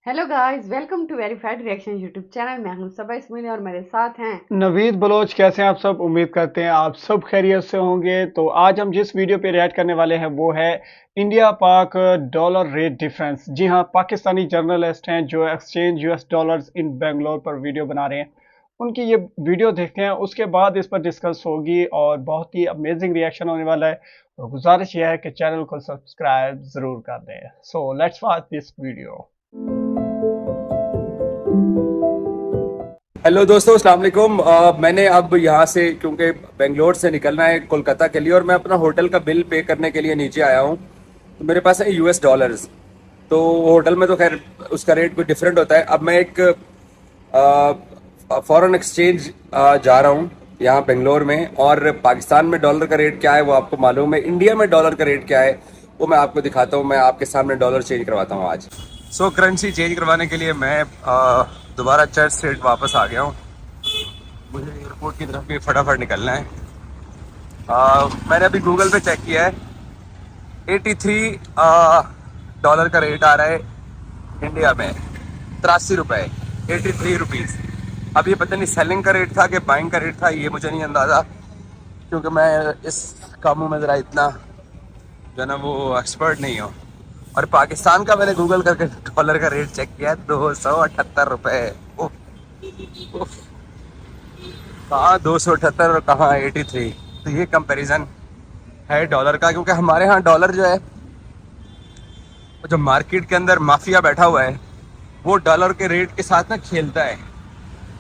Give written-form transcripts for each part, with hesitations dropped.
Hello guys, welcome to verified reaction YouTube channel. मैं हूं सबा इस्माइली और मेरे साथ हैं नवीद बलोच। कैसे हैं आप सब? उम्मीद करते हैं आप सब खैरियत से होंगे। तो आज हम जिस वीडियो पे रिएक्ट करने वाले हैं वो है इंडिया पाक डॉलर रेट डिफरेंस। जी हाँ, पाकिस्तानी जर्नलिस्ट हैं जो exchange US dollars in Bangalore पर वीडियो बना रहे हैं। उनकी ये वीडियो देखते हैं, उसके बाद इस पर डिस्कस होगी और बहुत ही अमेजिंग रिएक्शन होने वाला है। और गुजारिश यह है कि चैनल को सब्सक्राइब जरूर कर दें। So let's watch this video. Hello दोस्तों, अस्सलाम वालेकुम। मैंने अब यहाँ से क्योंकि बेंगलोर से निकलना है कोलकाता के लिए और मैं अपना होटल का बिल पे करने के लिए नीचे आया हूँ। तो मेरे पास है यूएस डॉलर्स। तो होटल में तो खैर उसका रेट कोई डिफरेंट होता है। अब मैं एक फॉरेन एक्सचेंज जा रहा हूँ यहाँ बेंगलोर में, और पाकिस्तान में डॉलर का रेट क्या है वो आपको मालूम है, इंडिया में डॉलर का रेट क्या है वो मैं आपको दिखाता हूँ। मैं आपके सामने डॉलर चेंज करवाता हूँ आज। सो करेंसी चेंज करवाने के लिए मैं दोबारा चर्च स्ट्रीट वापस आ गया हूँ। मुझे एयरपोर्ट की तरफ भी फटाफट निकलना है। मैंने अभी गूगल पे चेक किया है, 83 डॉलर का रेट आ रहा है इंडिया में, 83 रुपये, 83 रुपीज़। अब ये पता नहीं सेलिंग का रेट था कि बाइंग का रेट था, ये मुझे नहीं अंदाज़ा, क्योंकि मैं इस कामों में ज़रा इतना जो है ना वो एक्सपर्ट नहीं हूँ। और पाकिस्तान का मैंने गूगल करके डॉलर का रेट चेक किया, 278 रुपये। कहाँ 278 और कहाँ 83। तो ये कंपैरिजन है डॉलर का, क्योंकि हमारे यहाँ डॉलर जो है, जो मार्केट के अंदर माफिया बैठा हुआ है वो डॉलर के रेट के साथ ना खेलता है,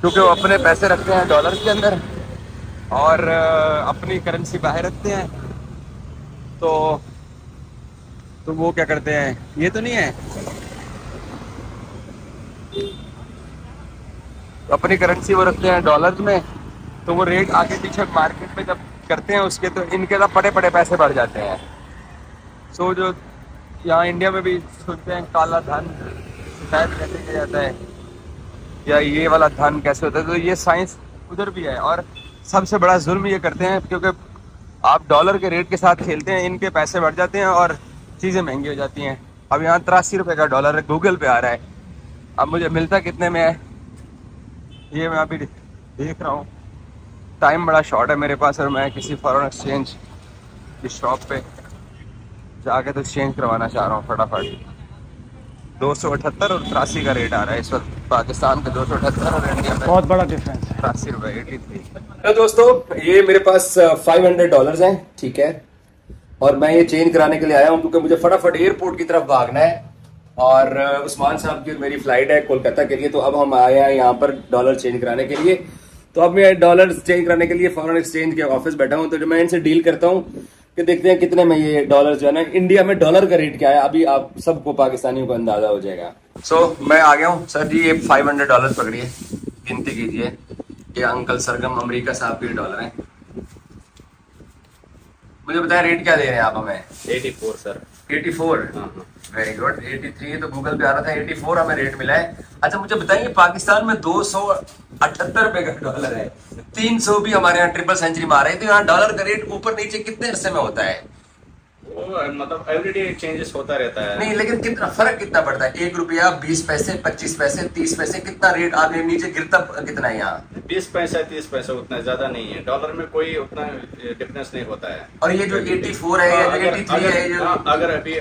क्योंकि वो अपने पैसे रखते हैं डॉलर के अंदर और अपनी करेंसी बाहर रखते हैं। तो वो क्या करते हैं, ये तो नहीं है, अपनी करेंसी वो रखते हैं डॉलर में, तो वो रेट आगे पीछे मार्केट में जब करते हैं उसके, तो इनके तो बड़े बड़े पैसे बढ़ जाते हैं। सो जो यहाँ इंडिया में भी सुनते हैं काला धन शायद कैसे किया जाता है, या ये वाला धन कैसे होता है, तो ये साइंस उधर भी है। और सबसे बड़ा जुल्म ये करते हैं क्योंकि आप डॉलर के रेट के साथ खेलते हैं, इनके पैसे बढ़ जाते हैं और चीज़ें महंगी हो जाती हैं। अब यहाँ 83 रुपये का डॉलर गूगल पे आ रहा है, अब मुझे मिलता कितने में है ये मैं अभी देख रहा हूँ। टाइम बड़ा शॉर्ट है मेरे पास और मैं किसी फॉरेन एक्सचेंज की शॉप पे जाके तो एक्सचेंज करवाना चाह रहा हूँ फटाफट। 278 और 83 का रेट आ रहा है इस वक्त पाकिस्तान का, 278 और इंडिया में बहुत बड़ा डिफरेंस है। 83 रुपये, 83। हेलो दोस्तों, ये मेरे पास $500 हैं, ठीक है। और मैं ये चेंज कराने के लिए आया हूँ क्योंकि मुझे फटाफट एयरपोर्ट की तरफ भागना है और उस्मान साहब की मेरी फ्लाइट है कोलकाता के लिए। तो अब हम आए हैं यहाँ पर डॉलर चेंज कराने के लिए। तो अब मैं डॉलर चेंज कराने के लिए फॉरेन एक्सचेंज के ऑफिस बैठा हूँ, तो जो मैं इनसे डील करता हूँ कि देखते हैं कितने में ये डॉलर जो है ना, इंडिया में डॉलर का रेट क्या है, अभी आप सबको पाकिस्तानियों को अंदाजा हो जाएगा। सो मैं आ गया हूँ। सर जी, ये $500 पकड़िए, गिनती कीजिए। ये अंकल सरगम अमरीका साहब के डॉलर हैं। मुझे बताया रेट क्या दे रहे हैं आप हमें? 84 सर। 84। Very good. 83 तो गूगल पे आ रहा था, 84 हमें रेट मिला है। अच्छा मुझे बताइए, पाकिस्तान में 278 रुपए का डॉलर है, 300 भी हमारे यहाँ ट्रिपल सेंचुरी मार रहे हैं। तो यहाँ डॉलर का रेट ऊपर नीचे कितने अरसे में होता है? वो मतलब एवरीडे चेंजेस होता रहता है। नहीं, लेकिन कितना फर्क कितना पड़ता है? 1 रुपया, 20 पैसे, 25 पैसे, 30 पैसे, कितना रेट आगे नीचे गिरता कितना है यहाँ? 20 पैसा 30 पैसा उतना ज्यादा नहीं है, डॉलर में कोई उतना डिफरेंस नहीं होता है। और ये जो 84 है या जो 83 है, जो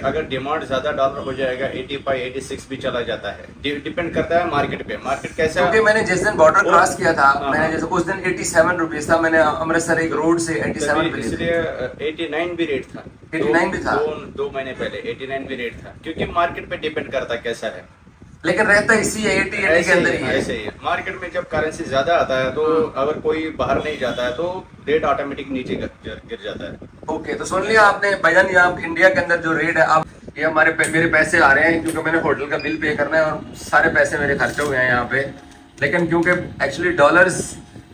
अगर डिमांड ज्यादा डॉलर हो जाएगा 85 86 भी चला जाता है, डिपेंड करता है मार्केट पे, मार्केट कैसा। क्योंकि मैंने जिस दिन बॉर्डर क्रॉस किया था, मैंने जैसे उस दिन 87 रुपीज था, मैंने अमृतसर एक रोड से 87 पे इसलिए 89 भी रेट था, 89 भी था, 2 महीने पहले 89 भी रेट था, क्योंकि मार्केट पे डिपेंड करता है कैसा है। लेकिन रहता इसी 80 के अंदर ही है। ऐसे ही है। मार्केट में जब करेंसी ज्यादा आता है तो अगर कोई बाहर नहीं जाता है तो रेट ऑटोमेटिक नीचे गिर जाता है। ओके, तो सुन लिया आपने भाईजान, यहाँ इंडिया के अंदर जो रेट है, अब ये हमारे मेरे पैसे आ रहे हैं क्योंकि मैंने होटल का बिल पे करना है और सारे पैसे मेरे खर्चे हुए हैं यहाँ पे। लेकिन क्योंकि एक्चुअली डॉलर्स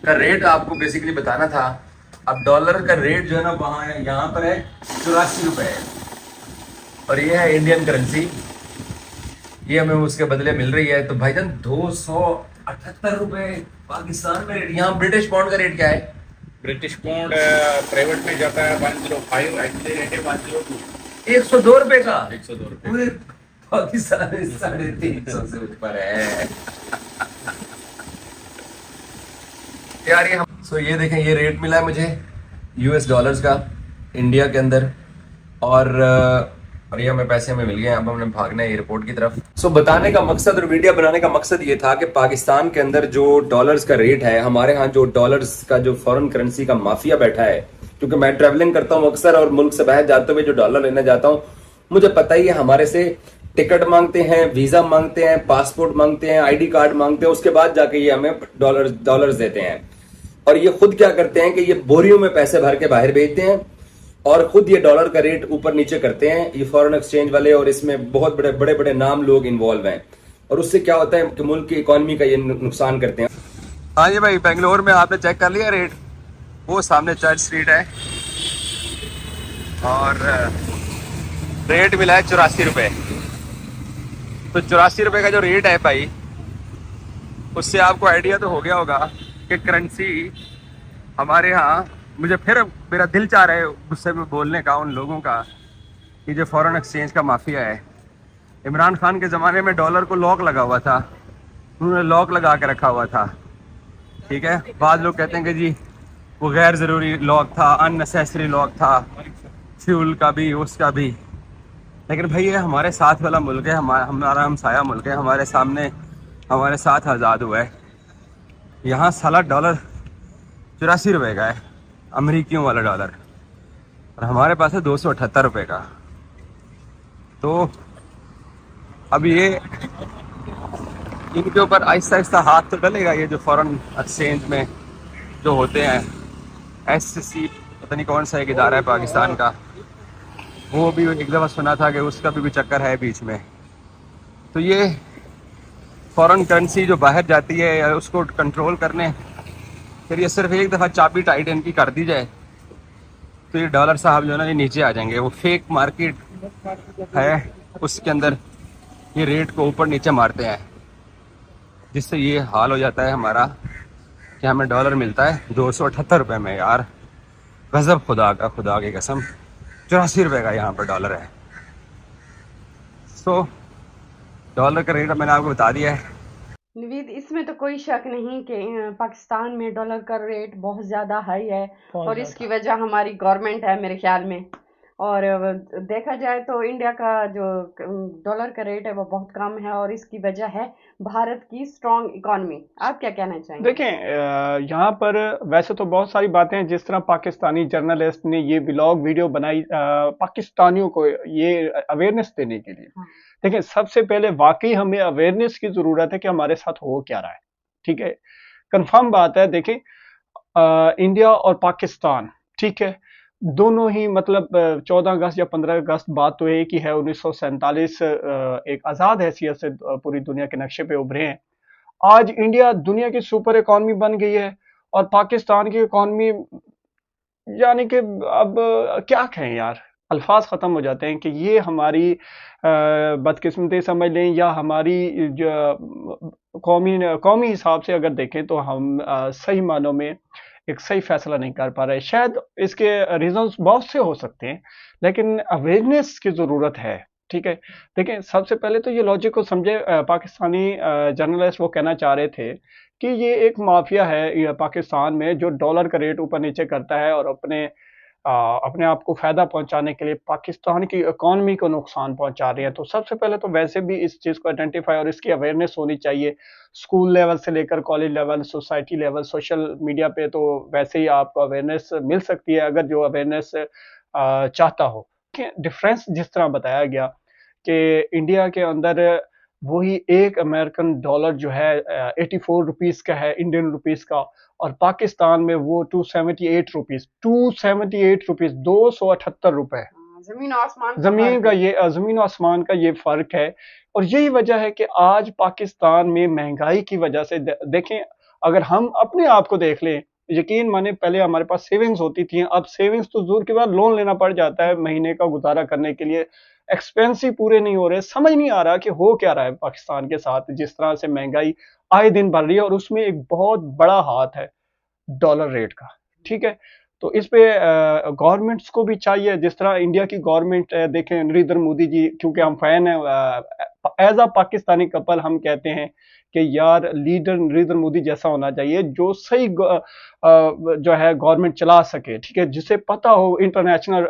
का रेट आपको बेसिकली बताना था, अब डॉलर का रेट जो है ना वहाँ है, यहाँ पर है 84 रुपए है, और ये है इंडियन करेंसी, ये हमें उसके बदले मिल रही है। तो भाईजान 278 रुपए पाकिस्तान में रेट। यहाँ ब्रिटिश पाउंड का रेट क्या है? ब्रिटिश पाउंड प्राइवेट में जाता है 105, एक्चुअली रेट है 102। 102 रुपए का। 102 रुपए। पूरे पाकिस्तान में 350 से ऊपर है यार। ये देखें, ये रेट मिला है मुझे US डॉलर्स का इंडिया के अंदर, और ये हमें पैसे में मिल गए। अब हमने भागना है एयरपोर्ट की तरफ। बताने का मकसद और वीडियो बनाने का मकसद ये था कि पाकिस्तान के अंदर जो डॉलर्स का रेट है, हमारे यहाँ जो डॉलर्स का जो फॉरेन करेंसी का माफिया बैठा है, क्योंकि मैं ट्रैवलिंग करता हूँ अक्सर और मुल्क से बाहर जाते हुए जो डॉलर लेने जाता हूँ, मुझे पता ही है हमारे से टिकट मांगते हैं, वीजा मांगते हैं, पासपोर्ट मांगते हैं, ID कार्ड मांगते हैं, उसके बाद जाके ये हमें डॉलर्स देते हैं। और ये खुद क्या करते हैं कि ये बोरियों में पैसे भर के बाहर भेजते हैं और खुद ये डॉलर का रेट ऊपर नीचे करते हैं, ये फॉरेन एक्सचेंज वाले। और इसमें बहुत बड़े बड़े नाम लोग इन्वॉल्व हैं, और उससे क्या होता है कि मुल्क की इकोनॉमी का ये नुकसान करते हैं। हाँ जी भाई, बेंगलोर में आपने चेक कर लिया रेट? वो सामने चर्च स्ट्रीट है और रेट मिला है 84 रुपये। तो 84 रुपये का जो रेट है भाई, उससे आपको आइडिया तो हो गया होगा कि करेंसी हमारे यहाँ, मुझे फिर मेरा दिल चाह रहा है गुस्से में बोलने का उन लोगों का कि जो फॉरेन एक्सचेंज का माफिया है। इमरान खान के ज़माने में डॉलर को लॉक लगा हुआ था, उन्होंने लॉक लगा के रखा हुआ था, ठीक है। बाद लोग कहते हैं कि जी वो गैर ज़रूरी लॉक था, अननेसेसरी लॉक था, फ्यूल का भी उसका भी। लेकिन भाई ये हमारे साथ वाला मुल्क है, हमारा हमसाया मुल्क है, हमारे सामने हमारे साथ आज़ाद हुआ है। यहाँ साला डॉलर 84 रुपये का है, अमेरिकियों वाला डॉलर, और हमारे पास है 278 रुपये का। तो अब ये इनके ऊपर आहिस्ता आहिस्ता हाथ तो डलेगा, ये जो फॉरेन एक्सचेंज में जो होते हैं, SCC पता नहीं कौन सा एक इदारा है पाकिस्तान का, वो भी एक दफ़ा सुना था कि उसका भी चक्कर है बीच में। तो ये फॉरेन करेंसी जो बाहर जाती है या उसको कंट्रोल करने, फिर ये सिर्फ एक दफ़ा चाबी टाइट इनकी कर दी जाए तो ये डॉलर साहब जो है ना ये नीचे आ जाएंगे। वो फेक मार्केट है, उसके अंदर ये रेट को ऊपर नीचे मारते हैं, जिससे ये हाल हो जाता है हमारा कि हमें डॉलर मिलता है 278 रुपये में। यार गजब, खुदा की कसम, 84 रुपये का यहाँ पर डॉलर है। सो डॉलर का रेट मैंने आपको बता दिया है। नवीद, इसमें तो कोई शक नहीं कि पाकिस्तान में डॉलर का रेट बहुत ज़्यादा हाई है, और इसकी वजह हमारी गवर्नमेंट है मेरे ख्याल में। और देखा जाए तो इंडिया का जो डॉलर का रेट है वो बहुत कम है, और इसकी वजह है भारत की स्ट्रॉन्ग इकोनॉमी। आप क्या कहना चाहेंगे? देखें, यहाँ पर वैसे तो बहुत सारी बातें हैं, जिस तरह पाकिस्तानी जर्नलिस्ट ने ये ब्लॉग वीडियो बनाई पाकिस्तानियों को ये अवेयरनेस देने के लिए। देखिए, सबसे पहले वाकई हमें अवेयरनेस की जरूरत है कि हमारे साथ हो क्या रहा है, ठीक है। कंफर्म बात है, देखें इंडिया और पाकिस्तान, ठीक है, दोनों ही मतलब 14 अगस्त या 15 अगस्त बात तो एक ही है। 1947 एक आज़ाद हैसियत से पूरी दुनिया के नक्शे पे उभरे हैं। आज इंडिया दुनिया की सुपर इकॉनमी बन गई है, और पाकिस्तान की इकॉनमी, यानी कि अब क्या कहें यार, अल्फाज ख़त्म हो जाते हैं कि ये हमारी बदकिस्मती समझ लें, या हमारी जो कौमी हिसाब से अगर देखें तो हम सही मानों में एक सही फैसला नहीं कर पा रहे। शायद इसके रीजंस बहुत से हो सकते हैं, लेकिन अवेयरनेस की ज़रूरत है, ठीक है। देखें, सबसे पहले तो ये लॉजिक को समझे। पाकिस्तानी जर्नलिस्ट वो कहना चाह रहे थे कि ये एक माफिया है ये पाकिस्तान में, जो डॉलर का रेट ऊपर नीचे करता है और अपने आप को फायदा पहुंचाने के लिए पाकिस्तान की इकोनॉमी को नुकसान पहुंचा रहे हैं। तो सबसे पहले तो वैसे भी इस चीज़ को आइडेंटिफाई और इसकी अवेयरनेस होनी चाहिए, स्कूल लेवल से लेकर college level, society level, social media पे तो वैसे ही आपको अवेयरनेस मिल सकती है अगर जो अवेयरनेस चाहता हो। डिफरेंस जिस तरह बताया गया कि इंडिया के अंदर वही एक अमेरिकन डॉलर जो है 84 रुपीज़ का है, इंडियन रुपीज़ का, और पाकिस्तान में वो 278 रुपीज़, 278 रुपए। जमीन आसमान जमीन आसमान का ये फर्क है। और यही वजह है कि आज पाकिस्तान में महंगाई की वजह से देखें, अगर हम अपने आप को देख लें, यकीन माने पहले हमारे पास सेविंग्स होती थी, अब सेविंग्स तो दूर के बाद लोन लेना पड़ जाता है महीने का गुजारा करने के लिए। एक्सपेंसिव पूरे नहीं हो रहे, समझ नहीं आ रहा कि हो क्या रहा है पाकिस्तान के साथ, जिस तरह से महंगाई आए दिन बढ़ रही है, और उसमें एक बहुत बड़ा हाथ है डॉलर रेट का, ठीक है। तो इस पे गवर्नमेंट्स को भी चाहिए, जिस तरह इंडिया की गवर्नमेंट देखें नरेंद्र मोदी जी, क्योंकि हम फैन हैं एज अ पाकिस्तानी कपल, हम कहते हैं कि यार लीडर नरेंद्र मोदी जैसा होना चाहिए जो सही जो है गवर्नमेंट चला सके, ठीक है, जिसे पता हो इंटरनेशनल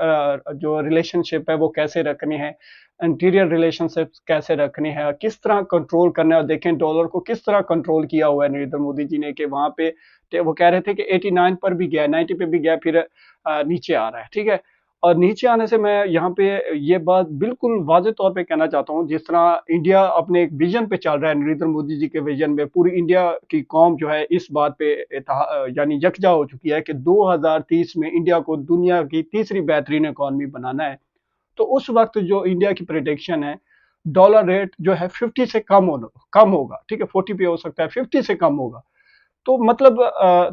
जो रिलेशनशिप है वो कैसे रखनी है, इंटीरियर रिलेशनशिप कैसे रखनी है, किस तरह कंट्रोल करना है। और देखें डॉलर को किस तरह कंट्रोल किया हुआ है नरेंद्र मोदी जी ने, कि वहां पे वो कह रहे थे कि 89 पर भी गया, 90 पे भी गया, फिर नीचे आ रहा है, ठीक है। और नीचे आने से मैं यहाँ पे ये बात बिल्कुल वाज़ेह तौर पे कहना चाहता हूँ, जिस तरह इंडिया अपने एक विजन पे चल रहा है, नरेंद्र मोदी जी के विजन में पूरी इंडिया की कौम जो है इस बात पे यानी यकजा हो चुकी है कि 2030 में इंडिया को दुनिया की तीसरी बेहतरीन इकॉनमी बनाना है। तो उस वक्त जो इंडिया की प्रेडिक्शन है, डॉलर रेट जो है 50 से कम होगा, ठीक है, 40 पे हो सकता है, 50 से कम होगा। तो मतलब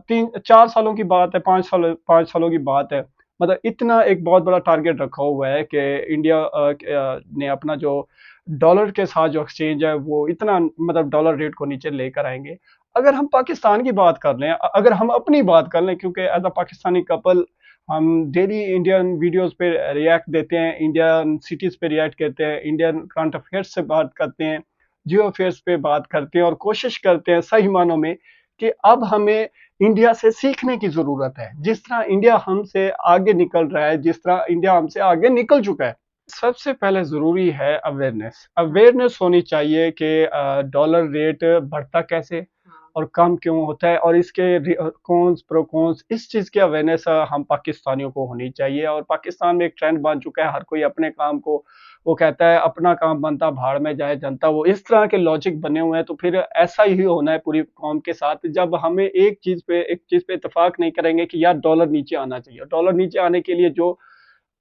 3-4 सालों की बात है, 5 सालों की बात है, मतलब इतना एक बहुत बड़ा टारगेट रखा हुआ है कि इंडिया ने अपना जो डॉलर के साथ जो एक्सचेंज है वो इतना मतलब डॉलर रेट को नीचे लेकर आएंगे। अगर हम पाकिस्तान की बात कर लें, अगर हम अपनी बात कर लें, क्योंकि एज अ पाकिस्तानी कपल हम डेली इंडियन वीडियोस पे रिएक्ट देते हैं, इंडियन सिटीज पे रिएक्ट करते हैं, इंडियन करंट अफेयर्स से बात करते हैं, जियो अफेयर्स पे बात करते हैं, और कोशिश करते हैं सही मानों में कि अब हमें इंडिया से सीखने की जरूरत है। जिस तरह इंडिया हमसे आगे निकल रहा है, जिस तरह इंडिया हमसे आगे निकल चुका है, सबसे पहले जरूरी है अवेयरनेस होनी चाहिए कि डॉलर रेट बढ़ता कैसे और कम क्यों होता है, और इसके कॉन्स प्रो कॉन्स, इस चीज की अवेयरनेस हम पाकिस्तानियों को होनी चाहिए। और पाकिस्तान में एक ट्रेंड बन चुका है, हर कोई अपने काम को, वो कहता है अपना काम बनता भाड़ में जाए जनता, वो इस तरह के लॉजिक बने हुए हैं। तो फिर ऐसा ही होना है पूरी कौम के साथ, जब हमें एक चीज पे इत्तेफाक नहीं करेंगे कि यार डॉलर नीचे आना चाहिए। डॉलर नीचे आने के लिए जो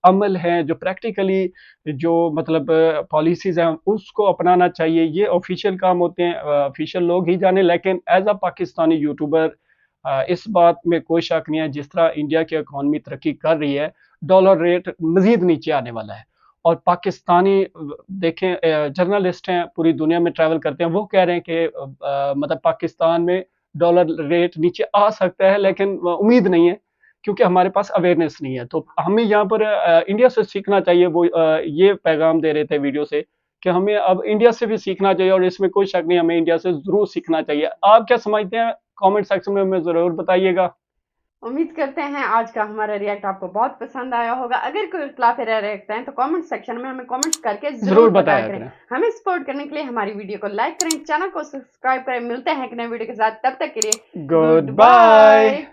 अमल है, जो प्रैक्टिकली जो मतलब पॉलिसीज हैं, उसको अपनाना चाहिए। ये ऑफिशियल काम होते हैं, ऑफिशियल लोग ही जाने, लेकिन एज अ पाकिस्तानी यूट्यूबर इस बात में कोई शक नहीं है, जिस तरह इंडिया की इकॉनमी तरक्की कर रही है, डॉलर रेट मजीद नीचे आने वाला है। और पाकिस्तानी देखें जर्नलिस्ट हैं, पूरी दुनिया में ट्रैवल करते हैं, वो कह रहे हैं कि मतलब पाकिस्तान में डॉलर रेट नीचे आ सकता है, लेकिन उम्मीद नहीं है, क्योंकि हमारे पास अवेयरनेस नहीं है। तो हमें यहाँ पर इंडिया से सीखना चाहिए। वो ये पैगाम दे रहे थे वीडियो से कि हमें अब इंडिया से भी सीखना चाहिए, और इसमें कोई शक नहीं, हमें इंडिया से जरूर सीखना चाहिए। आप क्या समझते हैं, कमेंट सेक्शन में हमें जरूर बताइएगा। उम्मीद करते हैं आज का हमारा रिएक्ट आपको बहुत पसंद आया होगा। अगर कोई इख्तिलाफ रखते हैं तो कमेंट सेक्शन में हमें कमेंट्स करके जरूर बताया करें। हमें सपोर्ट करने के लिए हमारी वीडियो को लाइक करें, चैनल को सब्सक्राइब करें। मिलते हैं एक नए वीडियो के साथ, तब तक के लिए गुड बाय।